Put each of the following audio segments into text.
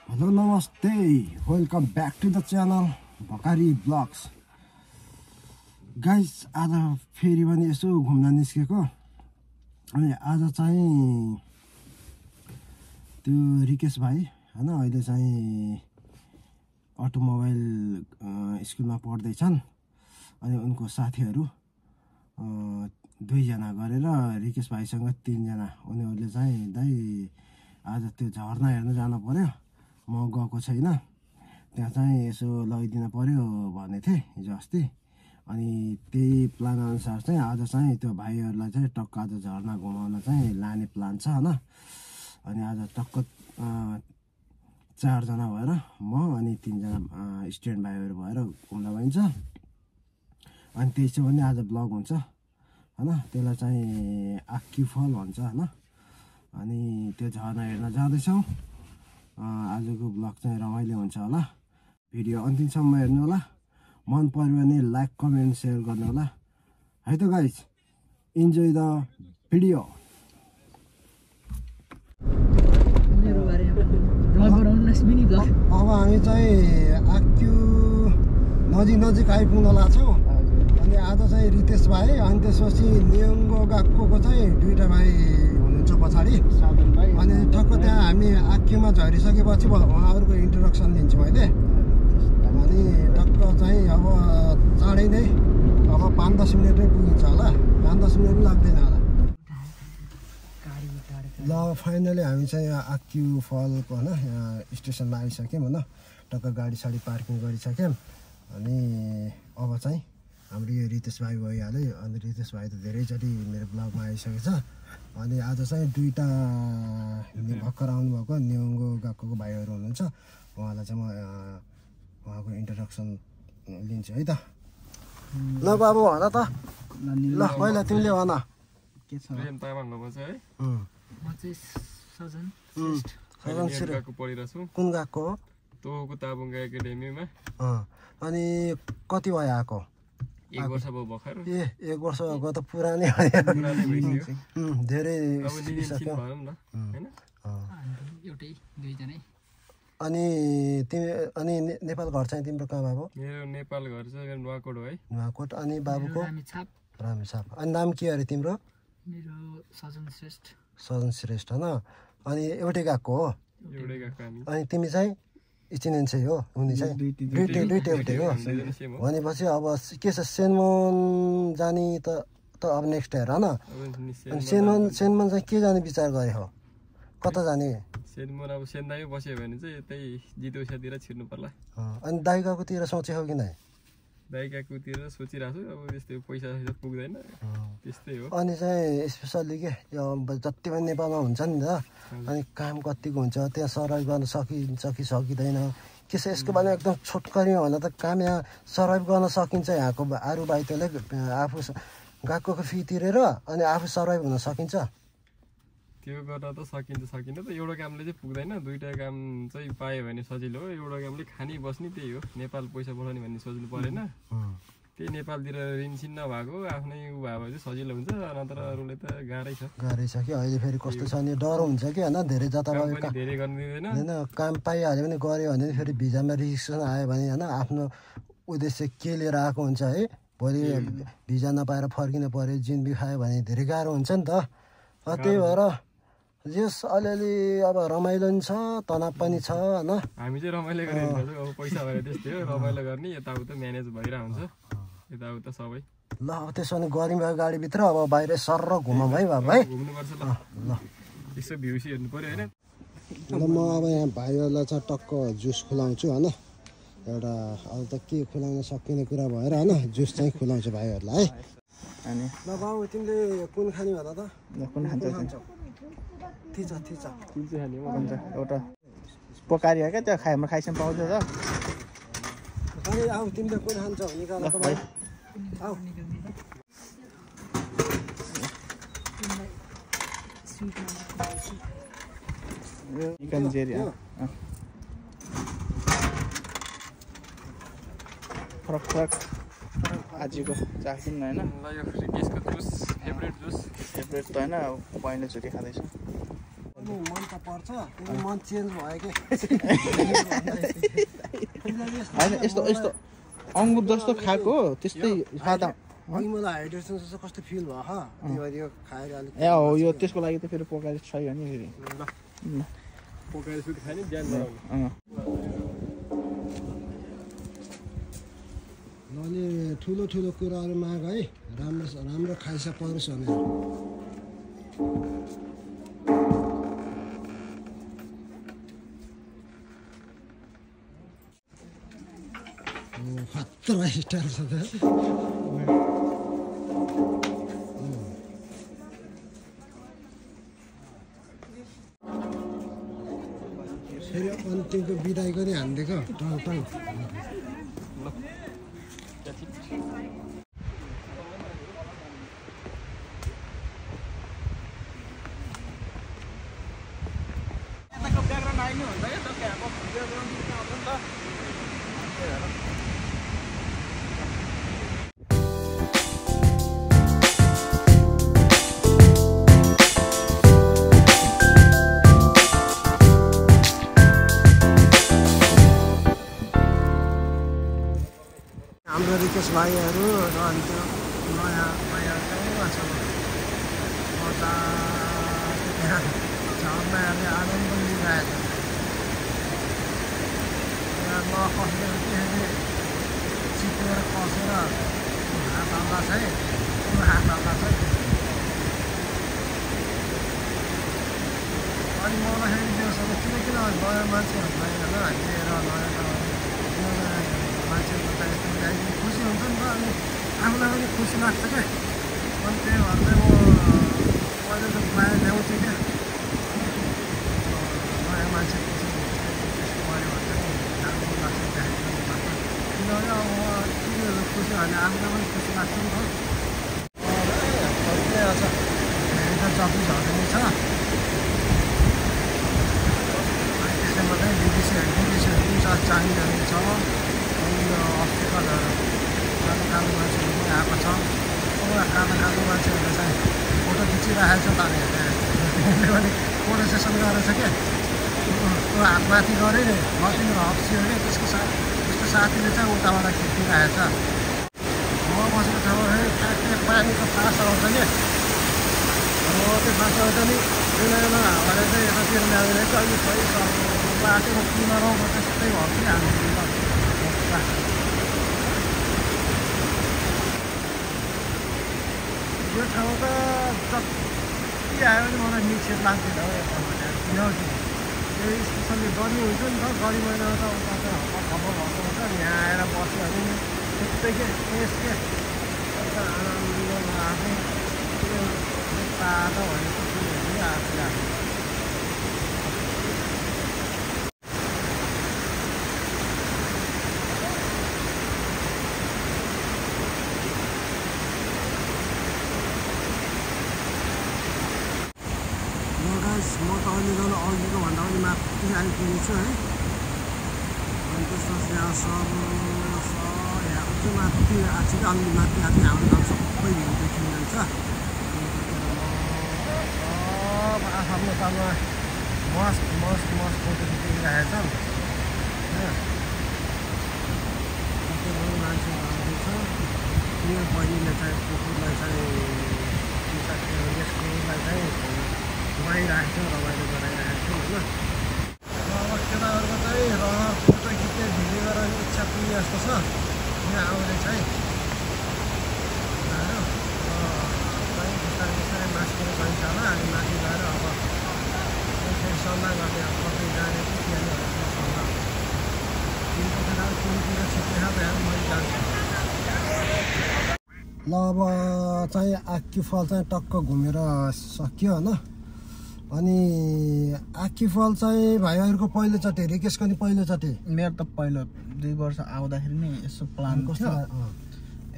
Hello, namaste. Welcome back to the channel Bhakari Vlogs. Guys, आज फेरि पनि यसो घुम्न निस्केको अनि आज चाहिँ त्यो रिकेश भाइ हैन अहिले चाहिँ अटोमोबाइल स्कुलमा पढ्दैछन् अनि उनको साथीहरु दुई जना गरेर रिकेश भाइसँग तीन जना उनीहरुले चाहिँ दाइ आज त्यो झरना हेर्न जान पर्यो म गएको छैन त्यहाँ चाहिँ यसो लैदिन पर्यो भने थिए हिजो अस्ति अनि त्यही प्लान अनुसार चाहिँ आज चाहिँ त्यो भाइहरुलाई चाहिँ टक्क आज झरना घुमाउन चाहिँ लाने प्लान छ हैन अनि आज टक्क चार जना भएर म अनि तीन जना स्टुडेन्ट भाइहरु भएर घुम्न गइन्छ अनि त्यही चाहिँ पनि आज ब्लग हुन्छ हैन त्यसलाई चाहिँ आक्की फल भन्छ हैन अनि त्यो झरना हेर्न जाँदैछौँ आजको ब्लग चाहिँ रमाइलो हुन्छ होला भिडियो अन्तिमसम्म हेर्नु होला मन पर्यो भने लाइक कमेन्ट शेयर गर्नु होला है त गाइस इन्जोय द भिडियो अब हामी चाहिँ आक्यु नजिक आइपुग्न लाग्छौँ अनि आज चाहिँ रितेश भाइ अनि त्यसपछि नियङ्गो गएको चाहिँ दुईटा भाइ हुनुहुन्छ पछाडि अनि ठक्क त्यहाँ हामी आक्युमा झरिसकेपछि उहाँहरूको इन्ट्रोडक्सन दिन्छु मैले अनि टक्क चाहिँ अब चाँडै नै अब 5-10 मिनटमै पुगिन्छ होला 5-10 मिनट पनि लाग्दैन होला ल फाइनली हामी चाहिँ आक्यु फलको होइन स्टेसनमा आइसक्यौँ होइन टक्क गाडी साडी पार्किङ गरिसक्यौँ अनि अब चाहिँ हाम्रो यो रितेश भाइ भइहाल्यो अनि रितेश भाइ त धेरैचोटि मेरो ब्लगमा आइसकेको छ अनि आज चाहिँ दुईटा भर्खर आउनुभएको नियङ्गो गएको भाइहरू हुनुहुन्छ उहाँलाई चाहिँ म उहाँको इन्ट्रोडक्सन लिन्छु है त ल बाबु भन त ल पहिला तिमीले भन के छ कुन गएको हो तोको ताबुङ एकाडेमीमा अनि कति भयो आएको 1 वर्ष भयो भर्खर ए 1 वर्ष भएको त पुरानै भयो धेरै अनि तिमी अनि नेपाल घर चाहिँ तिम्रो कहाँ बाबु मेरो नेपाल घर चाहिँ नुवाकोट हो है नुवाकोट अनि बाबुको रामेछाप अनि नाम के अरे तिम्रो मेरो सजन श्रेष्ठ हैन अनि एउटै गएको हो अनि तिमी चाहिँ इचिनेन्सै हो उनी चाहिँ दुईटै एउटै हो भनेपछि अब के छ सेनमन जाने त अब नेक्स्ट हेर हैन अनि सेनमन चाहिँ के जाने विचार गरे हो कता जाने सेनमन अब सेन्दामै बस्यो भने चाहिँ यतै जितौसातिर छिर्नु पर्ला अनि दाइकाकोतिर सोचेको कि नै दाइकाकोतिर सोचिरहेको छु अब त्यस्तै पैसा पुग्दैन त्यस्तै हो अनि चाहिँ स्पेसल्ली के यो जति पनि नेपालमा हुन्छ नि त अनि काम कतिको हुन्छ त्यहाँ सर्भाइभ गर्न सकिन्छ कि सकिँदैन के छ यसको बारेमा एकदम छोटकरीमा भन्दा त काम यहाँ सर्भाइभ गर्न सकिन्छ यहाँको अरू बाइतले आफू गएको फी तिरेर अनि आफू सर्भाइभ हुन सकिन्छ त्यो गर्दा त सकिन्छ त एउटा कामले चाहिँ पुग्दैन दुईटा काम चाहिँ पायो भने सजिलो हो एउटा कामले खानी बस्ने त्यही हो नेपाल पैसा पठाउने भन्ने सोच्नु परेन त्यही नेपालतिर ऋणसिन नभएको आफ्नै उ भयो भने चाहिँ सजिलो हुन्छ नत्र अरूले त गाह्रै छ कि अहिले फेरि कस्तो छ नि डर हुन्छ कि होइन धेरै जताबाट धेरै गर्नु दिँदैन होइन काम पाइहाल्यो भने गऱ्यो भने फेरि भिजामा रिस्ट्रिक्सन आयो भने होइन आफ्नो उद्देश्य के लिएर आएको हुन्छ है भोलि भिजा नपाएर फर्किनु पर्यो जिन्दगी खायो भने धेरै गाह्रो हुन्छ नि त त्यही भएर जस अलिअलि अब रमाइलो नि छ तनाव पनि छ होइन हामी चाहिँ रमाइलो गरिरहेको अब पैसा भएर त्यस्तै हो रमाइलो गर्ने यताउता म्यानेज भइरहेको हुन्छ यताउता सबै ल अब त्यसो भने गरौँ भयो गाडीभित्र अब बाहिर सर घुमौँ है बाबु है घुम्नुपर्छ ल यसो भ्युसी हेर्नु पर्यो होइन ल म अब यहाँ भाइहरूलाई चाहिँ टक्क जुस खुलाउँछु होइन एउटा अब त के खुलाउन सकिने कुरा भएर होइन जुस चाहिँ खुलाउँछु भाइहरूलाई है अनि ल बाबु तिमीले कुन खाने भन त कुन खान्छौ थिच एउटा पोकारी हो क्या त्यो खाइसम्म पाउँछ त अनि आऊ तिमीले कुन खान्छौ निकाल त भाइ आऊ चिकन जेरी फरक आजको चाख्छौँ न होइन ल यो रिकेशको जुस फेभरेट जुस फेभरेट त होइन पहिलोचोटि खाँदैछु नि मन त पर्छ त्यो मन चेन्ज भयो के होइन यस्तो यस्तो अङ्गुर जस्तो खाएको त्यस्तै स्वाद अनि मलाई हाइड्रेसन जस्तो कस्तो फिल भयो त्यो भएर यो खाएर अलिक ए हो यो त्यसको लागि त फेरि पोकाएर छैन नि फेरि पोकाएर सुट खाने ज्यान बढाउने अनि ठुलो ठुलो कुराहरू माग है राम्रो खाइसा परोस् भनेर खतरा स्टाइल छ त फेरि अन्तिमको बिदाई पनि हानिदिएको टङ टङ हाम्रो रिकेश भाइहरू र अनि त्यो नयाँ भाइहरू कहीँमा छ झर्नाहरूले आनन्द लिइरहेको छ नखसेर के चिपेर कसेर हात हाल्दा चाहिँ हात हाल्दा चाहिँ अनि मलाई देउसँग किन नयाँ मान्छेहरूलाई होइन लिएर नयाँ मान्छेहरू त यस्तो ल्याइदिनु खुसी हुन्छ नि त अनि आफूलाई पनि खुसी लाग्छ क्या अनि त्यही भएर चाहिँ मैले त प्रायः ल्याउँथेँ क्या नयाँ मान्छे खुसी पऱ्यो भने चाहिँ राम्रो लाग्छ किनभने अब तिनीहरू खुसी भने आफूलाई पनि खुसी लाग्छ नि त छ जति झर्ने छ त्यसैमा चाहिँ विदेशीहरू पनि चाहिरहने छ हस्पिटलहरू कालो मान्छेहरू पनि आएको छ कालो मान्छेहरूले चाहिँ फोटो खिचिरहेको छ तानेहरूले पनि फोटो सेसन गरेछ क्या त्यो हातमाथि गऱ्यो नि मसिनो हप्सियो क्या त्यसको साथीले चाहिँ उताबाट खिचिरहेको छ म बसेको ठाउँमा फेरि पानीको फास आउँछ क्या त्यो फास आउँछ नि बेला हावाले चाहिँ यतातिर ल्याएर चाहिँ अलिक सही बाटोको किनारमा त्यस्तै भयो कि हामी यो ठाउँ त जति आयो भने मलाई निक्षेप लाग्दैन हौ यता भनेर किनकि यो स्पेसल्ली गर्मी हुन्छ नि त गर्मी महिनामा त उता त खबर भएको हुन्छ नि यहाँ आएर बस्यो भने नि त्यस्तै के के आनन्द आफै तातो भनेको कुरोहरू आफूले आफू म त अहिलेको भन्दा पनि माथि आइपुगेको छु है अनि त्यसपछि यहाँ यहाँ अझै माथि आएको छ कि अलि माथि हाम्रो गाउँ सबै भ्यू देखिन्छ सब आफ्नो काममा मस्त फोटो खिचिरहेको छ होइन मान्छेहरू आउँदैछ यो बहिनीले चाहिँ कुकुरलाई चाहिँ यसकोलाई चाहिँ घुमाइरहेको छ रमाइलो गराइरहेको छ होइन अब केटाहरूको चाहिँ फोटो खिचेर भिडियो गरेर इच्छा पुग्ने जस्तो छ यहाँ आउने चाहिँ बिस्तारै मास्केर गइन्छ होला अनि माथि गएर अब फेरि सल्लाह गर्ने अब कतै जाने कि त्यहाँनिर सल्लाह तिनको केटाहरू कुनतिर छिट्ने छ त्यहाँ मैले जान्छु ल अब चाहिँ आक्की फल चाहिँ टक्क घुमेर सक्यो होइन अनि आक्की फल चाहिँ भाइहरूको पहिलोचोटि रिकेशको नि पहिलोचोटि मेरो त पहिलो 2 वर्ष आउँदाखेरि नि यसो प्लान कस्तो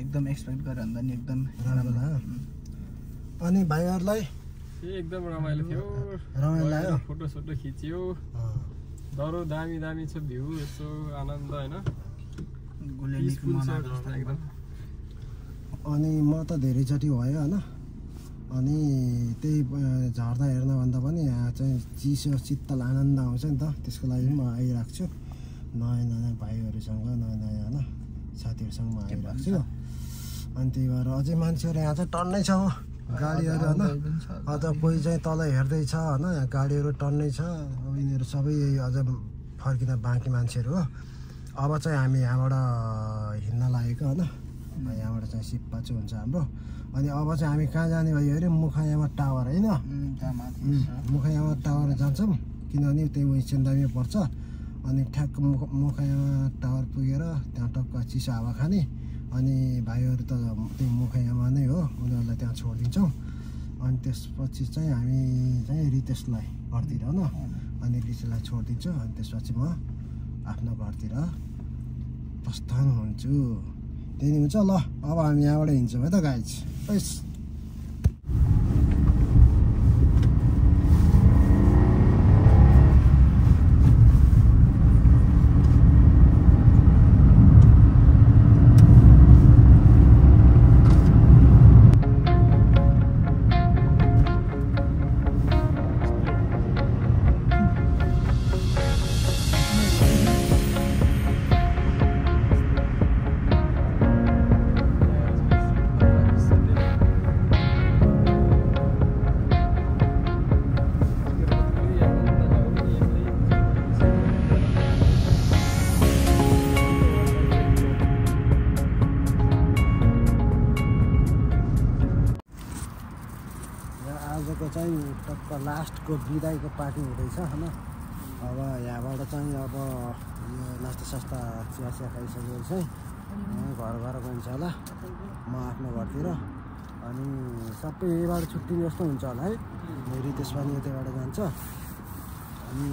एकदम एक्सपेक्ट गरेर भन्दा नि एकदम राम्रो लाग्यो अनि भाइहरूलाई एकदम रमाइलो थियो रमाइलो फोटो खिच्यो दरो दामी छ भ्यू यसो आनन्द होइन गुलेलीको मना एकदम अनि म त धेरैचोटि भयो होइन अनि त्यही झर्दा हेर्नभन्दा पनि यहाँ चाहिँ चिसो शीतल आनन्द आउँछ नि त, त्यसको लागि म आइरहेको छु। नयाँ नयाँ भाइहरूसँग नयाँ नयाँ होइन साथीहरूसँग म आइरहेको छु। अनि त्यही भएर अझै मान्छेहरू यहाँ चाहिँ टन्नै छ हो गाडीहरू होइन। अझ कोही चाहिँ तल हेर्दैछ होइन, यहाँ गाडीहरू टन्नै छ। अब यिनीहरू सबै अझ फर्किन बाँकी मान्छेहरू हो। अब चाहिँ हामी यहाँबाट हिँड्न लागेको होइन, यहाँबाट चाहिँ सिप्पाचु हुन्छ हाम्रो। अनि अब चाहिँ हामी कहाँ जाने भयो अरे मुखायामा टावर होइन, मुखायामा टावर जान्छौँ किनभने त्यही उयो चेन्दामी पर्छ। अनि ठ्याक्क मुखायामा टावर पुगेर त्यहाँ टक्क चिसो हावा खाने। अनि भाइहरू त त्यही मुखायामा नै हो, उनीहरूलाई त्यहाँ छोडिदिन्छौँ। अनि त्यसपछि चाहिँ हामी चाहिँ रितेशलाई घरतिर होइन, अनि रितेशलाई छोडिदिन्छु। अनि त्यसपछि म आफ्नो घरतिर प्रस्थान हुन्छु। त्यही नै हुन्छ ल। अब हामी यहाँबाट हिँड्छौँ है त गाइज। आजको चाहिँ टक्क लास्टको बिदाईको पार्टी हुँदैछ होइन। अब यहाँबाट चाहिँ अब यो नास्ता सास्ता चिया चिया खाइसकेपछि चाहिँ घर घर गइन्छ होला म आफ्नो घरतिर। अनि सबै यहीबाट छुट्टिने जस्तो हुन्छ होला है। रितेश पनि यतैबाट जान्छ, अनि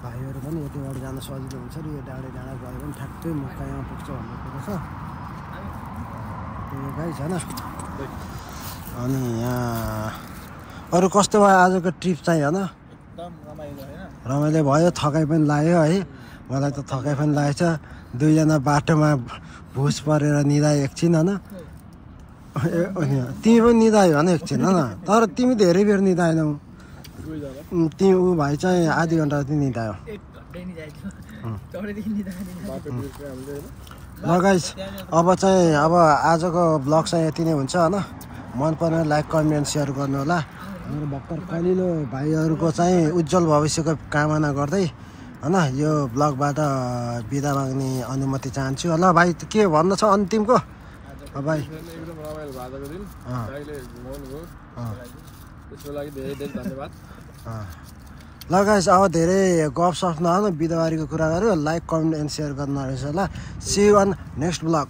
भाइहरू पनि यतैबाट जान सजिलो हुन्छ। र यो डाँडा डाँडा गयो भने ठ्याक्कै मुखायामा पुग्छ भन्ने कुरो छ। त्यो गाई छैन। अनि यहाँ अरू कस्तो भयो आजको ट्रिप चाहिँ होइन? रमाइलो भयो, थकाइ पनि लाग्यो है। मलाई त थकाइ पनि लागेको छ। दुईजना बाटोमा भुस परेर निदायो एकछिन होइन। तिमी पनि निदायो होइन एकछिन होइन, तर तिमी धेरै बेर निदाएनौ। तिमी ऊ भाइ चाहिँ आधी घन्टा जति निदायो। ल गाइस, अब चाहिँ अब आजको ब्लग चाहिँ यति नै हुन्छ होइन। मन पर्ने लाइक कमेन्ट सेयर गर्नु होला। मेरो भर्खर कलिलो भाइहरूको चाहिँ उज्जवल भविष्यको कामना गर्दै होइन यो ब्लगबाट बिदा माग्ने अनुमति चाहन्छु। ल भाइ के भन्न छ अन्तिमको? भाइ एकदम रमाइलो आजको दिन, भाइले घुमाउनु भयो, त्यसको लागि धेरै धेरै धन्यवाद। ल गाइस, अब धेरै गफसफ नहाल्नु, बिदाबारीको कुरा गऱ्यो। लाइक कमेन्ट एन्ड सेयर गर्नु रहेछ। ल see you in next blog.